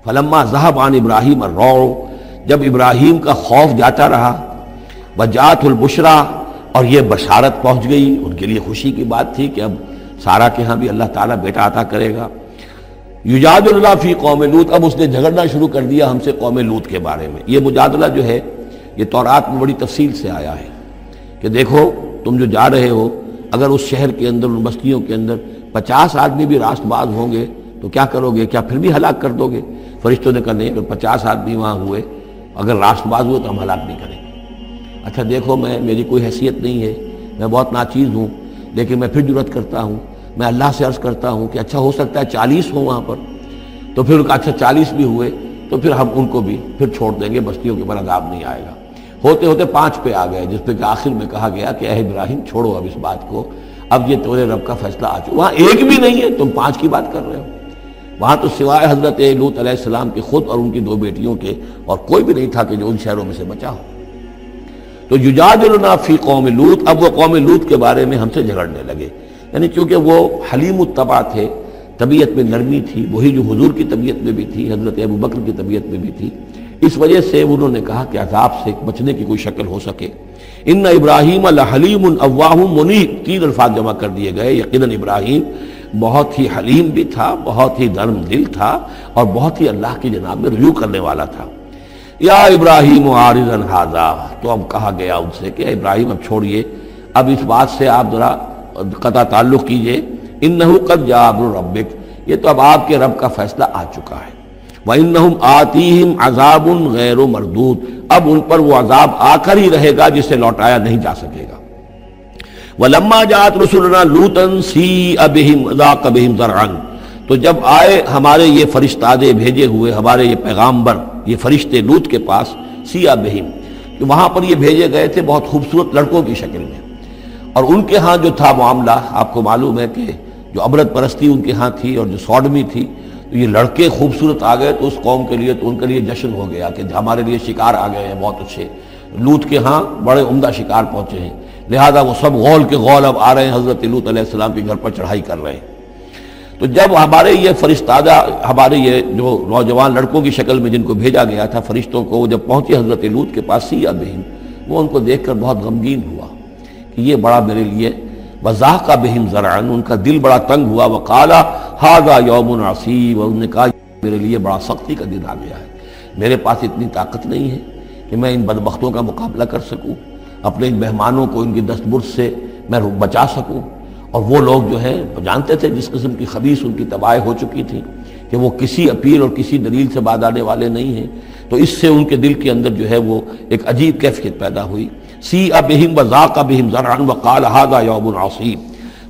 فلما ذهب عن ابراہیم الروع، جب ابراہیم کا خوف جاتا رہا، وجاءت البشرا، اور یہ بشارت پہنچ گئی، ان کے لیے خوشی کی بات تھی کہ اب سارا کے ہاں بھی اللہ تعالیٰ بیٹا عطا کرے گا۔ یجادلنا فی قوم لوط، اب اس نے جھگڑنا شروع کر دیا ہم سے قوم لوط کے بارے میں۔ یہ مجادلہ جو ہے یہ تورات میں بڑی تفصیل سے آیا ہے کہ دیکھو تم جو جا رہے ہو، اگر اس شہر کے اندر، ان بستیوں کے اندر 50 آدمی بھی راست باز ہوں گے تو کیا کرو گے؟ کیا پھر بھی ہلاک کر دو گے؟ فرشتوں نے کہا نہیں، اگر 50 آدمی وہاں ہوئے، اگر راست باز ہوئے تو ہم ہلاک نہیں کریں گے۔ اچھا دیکھو، میری کوئی حیثیت نہیں ہے، میں بہت ناچیز ہوں، لیکن میں پھر جرأت کرتا ہوں، میں اللہ سے عرض کرتا ہوں کہ اچھا ہو سکتا ہے 40 ہوں وہاں پر، تو پھر اچھا 40 بھی ہوئے تو پھر ہم ان کو بھی پھر چھوڑ دیں گے، بستیوں کے اوپر عذاب نہیں آئے گا۔ ہوتے ہوتے 5 پہ آ گئے، جس پہ کہ آخر میں کہا گیا کہ اے ابراہیم چھوڑو اب اس بات کو، اب یہ تیرے رب کا فیصلہ آ چکا۔ وہاں ایک بھی نہیں ہے، تم 5 کی بات کر رہے ہو۔ وہاں تو سوائے حضرت لوط علیہ السلام کے خود اور ان کی 2 بیٹیوں کے اور کوئی بھی نہیں تھا کہ جو ان شہروں میں سے بچا ہو۔ تو یجادلنا فی قوم لوط، اب وہ قوم لوط کے بارے میں ہم سے جھگڑنے لگے، یعنی چونکہ وہ حلیم الطبع تھے، طبیعت میں نرمی تھی، وہی جو حضور کی طبیعت میں بھی تھی، حضرت ابوبکر کی طبیعت میں بھی تھی، اس وجہ سے انہوں نے کہا کہ عذاب سے بچنے کی کوئی شکل ہو سکے۔ ان ابراہیم لحلیم اواہ منیب، 3 الفاظ جمع کر دیے گئے۔ یقیناً ابراہیم بہت ہی حلیم بھی تھا، بہت ہی نرم دل تھا، اور بہت ہی اللہ کی جناب میں رجوع کرنے والا تھا۔ یا ابراہیم عارض عن ھذا، تو اب کہا گیا ان سے کہ ابراہیم اب چھوڑیے، اب اس بات سے آپ ذرا قطع تعلق کیجئے۔ انہ قد جاء امر ربک، یہ تو اب آپ کے رب کا فیصلہ آ چکا ہے۔ وانہم آتیہم عذاب غیر مردود، اب ان پر وہ عذاب آ کر ہی رہے گا جسے لوٹایا نہیں جا سکے گا۔ ولما جاءت رسلنا لوطا سیء بہم ضاق بہم ذرعا، تو جب آئے ہمارے یہ فرشتادے بھیجے ہوئے، ہمارے یہ پیغامبر، یہ فرشتے لوط کے پاس، سیء بہم، کہ وہاں پر یہ بھیجے گئے تھے بہت خوبصورت لڑکوں کی شکل میں، اور ان کے ہاں جو تھا معاملہ، آپ کو معلوم ہے کہ جو عبرت پرستی ان کے ہاں تھی اور جو سوڈمی تھی، تو یہ لڑکے خوبصورت آ گئے تو اس قوم کے لیے، تو ان کے لیے جشن ہو گیا کہ ہمارے لیے شکار آ گئے ہیں بہت اچھے، لوط کے ہاں بڑے عمدہ شکار پہنچے ہیں، لہذا وہ سب غول کے غول اب آ رہے ہیں، حضرت لوط علیہ السلام کے گھر پر چڑھائی کر رہے ہیں۔ تو جب ہمارے یہ فرشتادہ، ہمارے یہ جو نوجوان لڑکوں کی شکل میں جن کو بھیجا گیا تھا فرشتوں کو، وہ جب پہنچے حضرت لوط کے پاس، سیء بہم، وہ ان کو دیکھ کر بہت غمگین ہوا کہ یہ بڑا میرے لیے، وضاق بہم ذرعا، ان کا دل بڑا تنگ ہوا، وقال ھذا یوم عصیب، اور انہوں نے کہا میرے لیے بڑا سختی کا دن آ گیا ہے، میرے پاس اتنی طاقت نہیں ہے کہ میں ان بدبختوں کا مقابلہ کر سکوں، اپنے ان مہمانوں کو ان کی دست برد سے میں بچا سکوں۔ اور وہ لوگ جو ہیں جانتے تھے جس قسم کی خبیث ان کی تباہی ہو چکی تھی کہ وہ کسی اپیل اور کسی دلیل سے باز آنے والے نہیں ہیں، تو اس سے ان کے دل کے اندر جو ہے وہ ایک عجیب کیفیت پیدا ہوئی۔ سیء بہم وضاق بہم ذرعا وقال ھذا یوم عصیب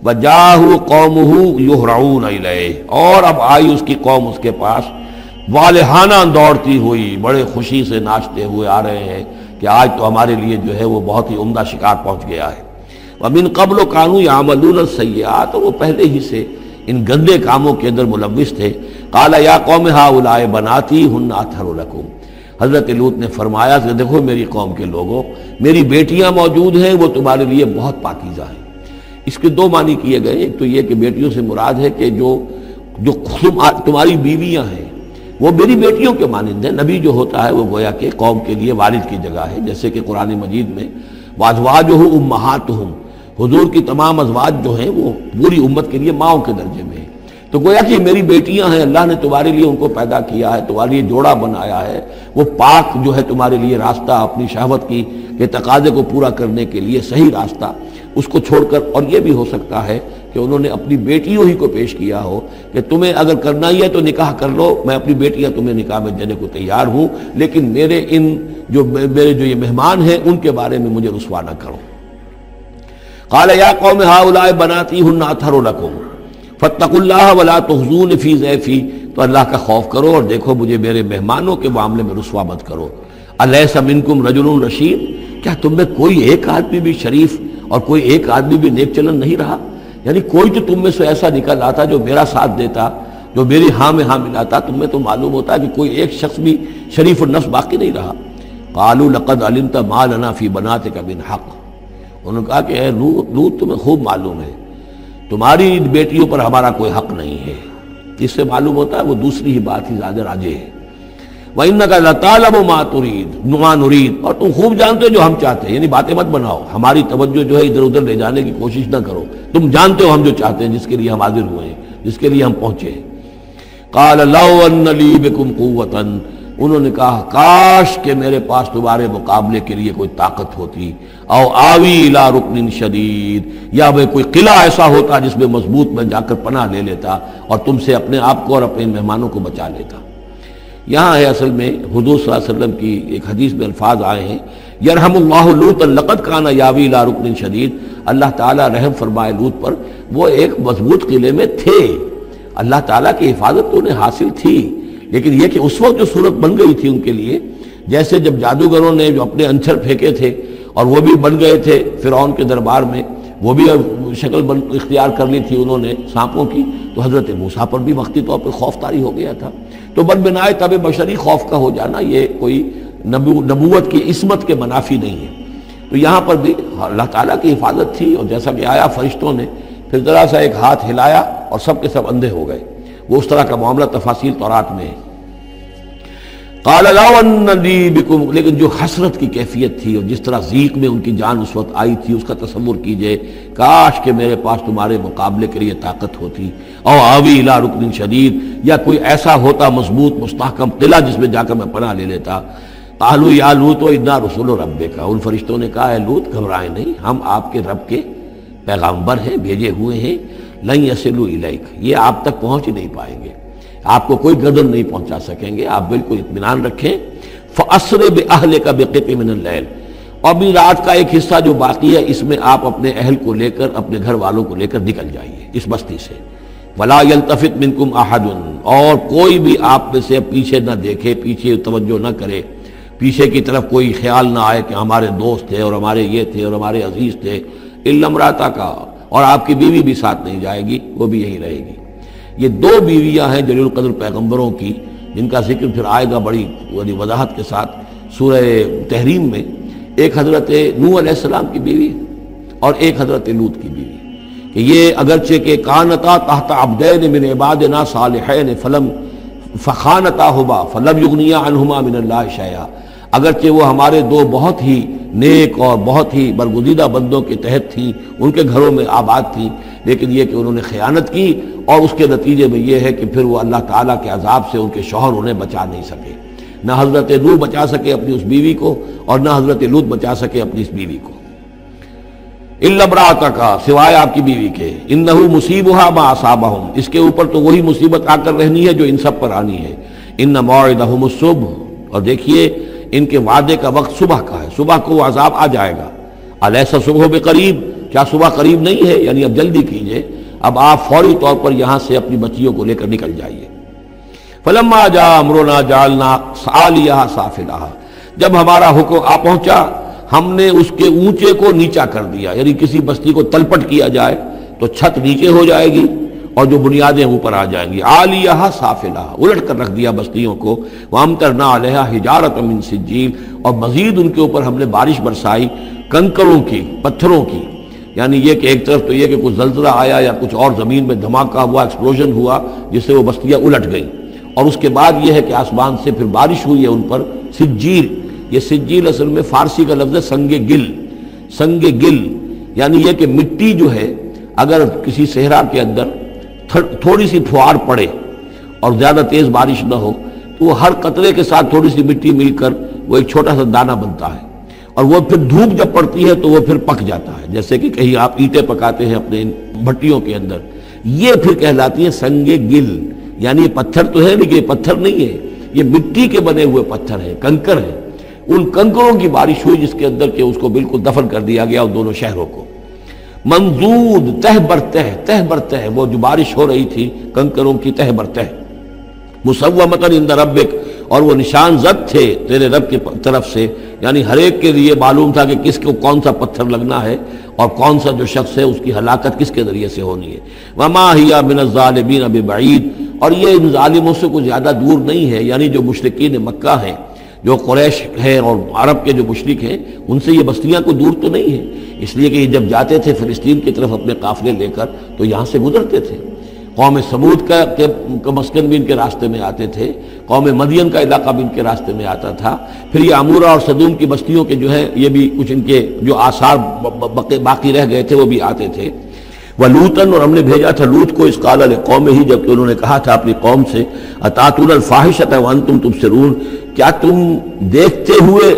وجاءہ قومہ یہرعون الیہ، اور اب آئی اس کی قوم اس کے پاس والہانہ دوڑتی ہوئی، بڑے خوشی سے ناچتے ہوئے آ رہے ہیں کہ آج تو ہمارے لیے جو ہے وہ بہت ہی عمدہ شکار پہنچ گیا ہے۔ ومن قبل كانوا يعملون السيئات، اور وہ پہلے ہی سے ان گندے کاموں کے اندر ملوث تھے۔ قال یا قوم هؤلاء بناتی هن اطہر لكم، حضرت لوط نے فرمایا کہ دیکھو میری قوم کے لوگوں، میری بیٹیاں موجود ہیں، وہ تمہارے لیے بہت پاکیزہ ہیں۔ اس کے 2 معنی کیے گئے، ایک تو یہ کہ بیٹیوں سے مراد ہے کہ جو تمہاری بیویاں ہیں وہ میری بیٹیوں کے مانند ہیں۔ نبی جو ہوتا ہے وہ گویا کہ قوم کے لیے والد کی جگہ ہے، جیسے کہ قرآن مجید میں وازواجہ امہاتہم، حضور کی تمام ازواج جو ہیں وہ پوری امت کے لیے ماؤں کے درجے میں ہیں، تو گویا کہ میری بیٹیاں ہیں، اللہ نے تمہارے لیے ان کو پیدا کیا ہے، تمہارے لیے جوڑا بنایا ہے، وہ پاک جو ہے تمہارے لیے راستہ، اپنی شہوت کی کے تقاضے کو پورا کرنے کے لیے صحیح راستہ اس کو چھوڑ کر، اور یہ بھی ہو سکتا ہے کہ انہوں نے اپنی بیٹیوں ہی کو پیش کیا ہو کہ تمہیں اگر کرنا ہی ہے تو نکاح کر لو، میں اپنی بیٹیاں تمہیں نکاح میں دینے کو تیار ہوں، لیکن میرے جو یہ مہمان ہیں ان کے بارے میں مجھے رسوا نہ کرو۔ قال یا قوم هؤلاء بناتی هن اطہر لكم فاتقوا اللہ ولا تخزون فی ضیفی، تو اللہ کا خوف کرو اور دیکھو مجھے میرے مہمانوں کے معاملے میں رسوا مت کرو۔ الیس منکم رجل رشید، کیا تم میں کوئی ایک آدمی بھی شریف اور کوئی ایک آدمی بھی نیک چلن نہیں رہا؟ یعنی کوئی تو تم میں سے ایسا نکل آتا جو میرا ساتھ دیتا، جو میری ہاں میں ہاں ملاتا، تم میں تو معلوم ہوتا کہ کوئی ایک شخص بھی شریف النفس باقی نہیں رہا۔ قالوا لقد علمت ما لنا فی بناتک من حق، انہوں نے کہا کہ اے لوط تمہیں خوب معلوم ہے تمہاری بیٹیوں پر ہمارا کوئی حق نہیں ہے۔ اس سے معلوم ہوتا ہے وہ دوسری ہی بات ہی زیادہ راجح ہے وَإِنَّكَ لَتَعْلَمُ مَا نُرِيدُ، اور تم خوب جانتے ہو جو ہم چاہتے ہیں، یعنی باتیں مت بناؤ، ہماری توجہ جو ہے ادھر ادھر لے جانے کی کوشش نہ کرو، تم جانتے ہو ہم جو چاہتے ہیں، جس کے لیے ہم حاضر ہوئے ہیں، جس کے لیے ہم پہنچے ہیں۔ قَالَ لَوْ أَنَّ لِي بِكُمْ قُوَّةً، انہوں نے کہا کاش کہ میرے پاس تمہارے مقابلے کے لیے کوئی طاقت ہوتی، او آوی الی رکن شدید، یا وہ کوئی قلعہ ایسا ہوتا جس میں مضبوط میں جا کر پناہ لے لیتا اور تم سے اپنے آپ کو اور اپنے مہمانوں کو بچا لیتا۔ یہاں ہے اصل میں حضور صلی اللہ علیہ وسلم کی ایک حدیث میں الفاظ آئے ہیں، یرحم اللہ لوطا لقد کان یاوی الی رکن شدید، اللہ تعالیٰ رحم فرمائے لوط پر، وہ ایک مضبوط قلعے میں تھے، اللہ تعالیٰ کی حفاظت تو انہیں حاصل تھی، لیکن یہ کہ اس وقت جو صورت بن گئی تھی ان کے لیے، جیسے جب جادوگروں نے جو اپنے انچر پھینکے تھے اور وہ بھی بن گئے تھے فرعون کے دربار میں، وہ بھی شکل اختیار کر لی تھی انہوں نے سانپوں کی، تو حضرت موسیٰ پر بھی وقتی طور پر خوف طاری ہو گیا تھا۔ تو بدبنائے طب بشری خوف کا ہو جانا یہ کوئی نبوت کی عصمت کے منافی نہیں ہے۔ تو یہاں پر بھی اللہ تعالیٰ کی حفاظت تھی، اور جیسا کہ آیا فرشتوں نے پھر ذرا سا ایک ہاتھ ہلایا اور سب کے سب اندھے ہو گئے، وہ اس طرح کا معاملہ تفاصیل تورات میں ہے۔ قال لو ان لی بکم، لیکن جو حسرت کی کیفیت تھی اور جس طرح ضیق میں ان کی جان اس وقت آئی تھی، اس کا تصور کیجئے، کاش کہ میرے پاس تمہارے مقابلے کے لیے طاقت ہوتی، او آوی الی رکن شدید، یا کوئی ایسا ہوتا مضبوط مستحکم قلعہ جس میں جا کر میں پناہ لے لیتا۔ قالوا یا لوط انا رسول ربک، ان فرشتوں نے کہا اے لوط گھبرائیں نہیں، ہم آپ کے رب کے پیغامبر ہیں، بھیجے ہوئے ہیں، لن یصلوا الیک، یہ آپ تک پہنچ ہی نہیں پائیں گے، آپ کو کوئی گردن نہیں پہنچا سکیں گے، آپ بالکل اطمینان رکھیں۔ فَأَسْرِ بِأَهْلِكَ بِقِطْعٍ مِنَ اللَّيْلِ، اور بھی رات کا ایک حصہ جو باقی ہے اس میں آپ اپنے اہل کو لے کر، اپنے گھر والوں کو لے کر نکل جائیے اس بستی سے۔ وَلَا يَلْتَفِتْ مِنْكُمْ أَحَدٌ، اور کوئی بھی آپ میں سے پیچھے نہ دیکھے، پیچھے توجہ نہ کرے، پیچھے کی طرف کوئی خیال نہ آئے کہ ہمارے دوست تھے اور ہمارے یہ تھے اور ہمارے عزیز تھے، إِلَّا امْرَأَتَكَ، اور آپ کی بیوی بھی ساتھ نہیں جائے گی، وہ بھی یہیں رہے گی۔ یہ دو بیویاں ہیں جلیل القدر پیغمبروں کی، جن کا ذکر پھر آئے گا بڑی وضاحت کے ساتھ سورہ تحریم میں، ایک حضرت نوح علیہ السلام کی بیوی اور ایک حضرت لوط کی بیوی، کہ یہ اگرچہ کہ کانتا تحت عبدین من عبادنا صالحین فخانتاہما فلم یغنیا عنہما من اللہ شیئا، اگرچہ وہ ہمارے دو بہت ہی نیک اور بہت ہی برگزیدہ بندوں کے تحت تھیں، ان کے گھروں میں آباد تھیں، لیکن یہ کہ انہوں نے خیانت کی، اور اس کے نتیجے میں یہ ہے کہ پھر وہ اللہ تعالیٰ کے عذاب سے ان کے شوہر انہیں بچا نہیں سکے، نہ حضرت نوح بچا سکے اپنی اس بیوی کو اور نہ حضرت لوط بچا سکے اپنی اس بیوی کو۔ الا امرأتک، سوائے آپ کی بیوی کے، انہ مصیبھا ما اصابہم، اس کے اوپر تو وہی مصیبت آ کر رہنی ہے جو ان سب پر آنی ہے۔ ان موعدہم الصبح، اور دیکھیے ان کے وعدے کا وقت صبح کا ہے، صبح کو وہ عذاب آ جائے گا۔ الیس الصبح بقریب، کیا صبح قریب نہیں ہے؟ یعنی اب جلدی کیجئے، اب آپ فوری طور پر یہاں سے اپنی بچیوں کو لے کر نکل جائیے۔ فلما جاء امرنا جعلنا عالیہا سافلہا، جب ہمارا حکم آ پہنچا ہم نے اس کے اونچے کو نیچا کر دیا، یعنی کسی بستی کو تلپٹ کیا جائے تو چھت نیچے ہو جائے گی اور جو بنیادیں اوپر آ جائیں گی، عالیہا سافلہا، الٹ کر رکھ دیا بستیوں کو۔ وامطرنا علیہا حجارۃ من سجیل، اور مزید ان کے اوپر ہم نے بارش برسائی کنکروں کی، پتھروں کی، یعنی یہ کہ ایک طرف تو یہ کہ کچھ زلزلہ آیا یا کچھ اور زمین میں دھماکہ ہوا، ایکسپلوژن ہوا جس سے وہ بستیاں الٹ گئیں، اور اس کے بعد یہ ہے کہ آسمان سے پھر بارش ہوئی ہے ان پر سجیل۔ یہ سجیل اصل میں فارسی کا لفظ ہے سنگ گل، سنگ گل یعنی یہ کہ مٹی جو ہے اگر کسی صحرا کے اندر تھوڑی سی پھوار پڑے اور زیادہ تیز بارش نہ ہو تو وہ ہر قطرے کے ساتھ تھوڑی سی مٹی مل کر وہ ایک چھوٹا سا دانہ بنتا ہے، اور وہ پھر دھوپ جب پڑتی ہے تو وہ پھر پک جاتا ہے، جیسے کہ کہیں آپ اینٹیں پکاتے ہیں اپنے بھٹیوں کے اندر، یہ پھر کہلاتی ہے سنگ گل، یعنی یہ پتھر تو ہے لیکن یہ پتھر نہیں ہے، یہ مٹی کے بنے ہوئے پتھر ہیں، کنکر ہیں۔ ان کنکروں کی بارش ہوئی جس کے اندر کہ اس کو بالکل دفن کر دیا گیا ان دونوں شہروں کو۔ منضود، تہ برتہ، وہ جو بارش ہو رہی تھی کنکروں کی تہ برتہ، مسومۃ عند ربک، اور وہ نشان زد تھے تیرے رب کی طرف سے، یعنی ہر ایک کے لیے معلوم تھا کہ کس کو کون سا پتھر لگنا ہے اور کون سا جو شخص ہے اس کی ہلاکت کس کے ذریعے سے ہونی ہے۔ وما ہی من الظالمین ببعید، اور یہ ان ظالموں سے کچھ زیادہ دور نہیں ہے، یعنی جو مشرکین مکہ ہیں، جو قریش ہیں اور عرب کے جو مشرک ہیں، ان سے یہ بستیاں کو دور تو نہیں ہیں، اس لیے کہ یہ جب جاتے تھے فلسطین کی طرف اپنے قافلے لے کر تو یہاں سے گزرتے تھے۔ قوم سمود کا مسکن بھی ان کے راستے میں آتے تھے، قوم مدین کا علاقہ بھی ان کے راستے میں آتا تھا، پھر یہ عمورہ اور صدوم کی بستیوں کے جو ہے یہ بھی کچھ ان کے جو آثار باقی رہ گئے تھے وہ بھی آتے تھے۔ وَلُوطًا، اور ہم نے بھیجا تھا لوط کو، اذ قال لقومہ، جبکہ انہوں نے کہا تھا اپنی قوم سے، اتاتون الفاحشۃ وانتم تبصرون، کیا تم دیکھتے ہوئے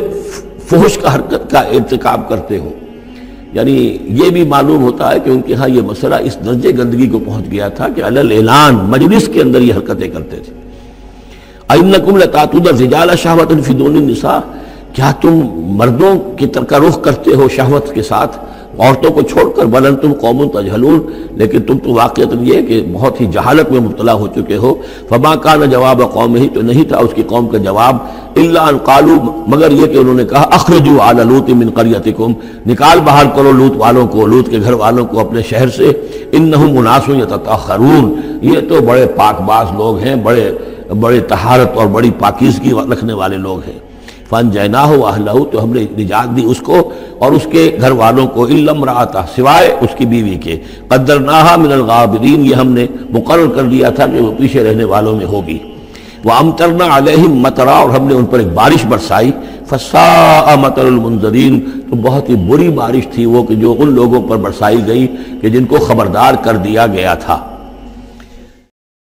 فحش کا حرکت کا ارتکاب کرتے ہو؟ یعنی یہ بھی معلوم ہوتا ہے کہ ان کے ہاں یہ مسئلہ اس درجے گندگی کو پہنچ گیا تھا کہ علی الاعلان مجلس کے اندر یہ حرکتیں کرتے تھے۔ اَإِنَّكُمْ لَتَأْتُونَ الرِّجَالَ شَهْوَةً فِي دُونِ النِّسَاءِ، کیا تم مردوں کی طرف کا رخ کرتے ہو شہوت کے ساتھ عورتوں کو چھوڑ کر؟ بل انتم قوم تجہلون، لیکن تم تو واقعۃ یہ کہ بہت ہی جہالت میں مبتلا ہو چکے ہو۔ فما کان جواب قومہ، تو نہیں تھا اس کی قوم کا جواب، الا ان قالوا، مگر یہ کہ انہوں نے کہا، اخرجوا آل لوط من قریتکم، نکال باہر کرو لوط والوں کو، لوط کے گھر والوں کو اپنے شہر سے، انہم اناس یتطہرون، یہ تو بڑے پاک باز لوگ ہیں، بڑے طہارت اور بڑی پاکیزگی رکھنے والے لوگ ہیں۔ فانجیناہ واہلہ، تو ہم نے نجات دی اس کو اور اس کے گھر والوں کو، الا امرأتہ، سوائے اس کی بیوی کے، قدرناہا من الغابرین، یہ ہم نے مقرر کر دیا تھا کہ وہ پیچھے رہنے والوں میں ہوگی۔ وامطرنا علیہم مطرا، اور ہم نے ان پر ایک بارش برسائی، فساء مطر المنذرین، تو بہت ہی بری بارش تھی وہ کہ جو ان لوگوں پر برسائی گئی کہ جن کو خبردار کر دیا گیا تھا۔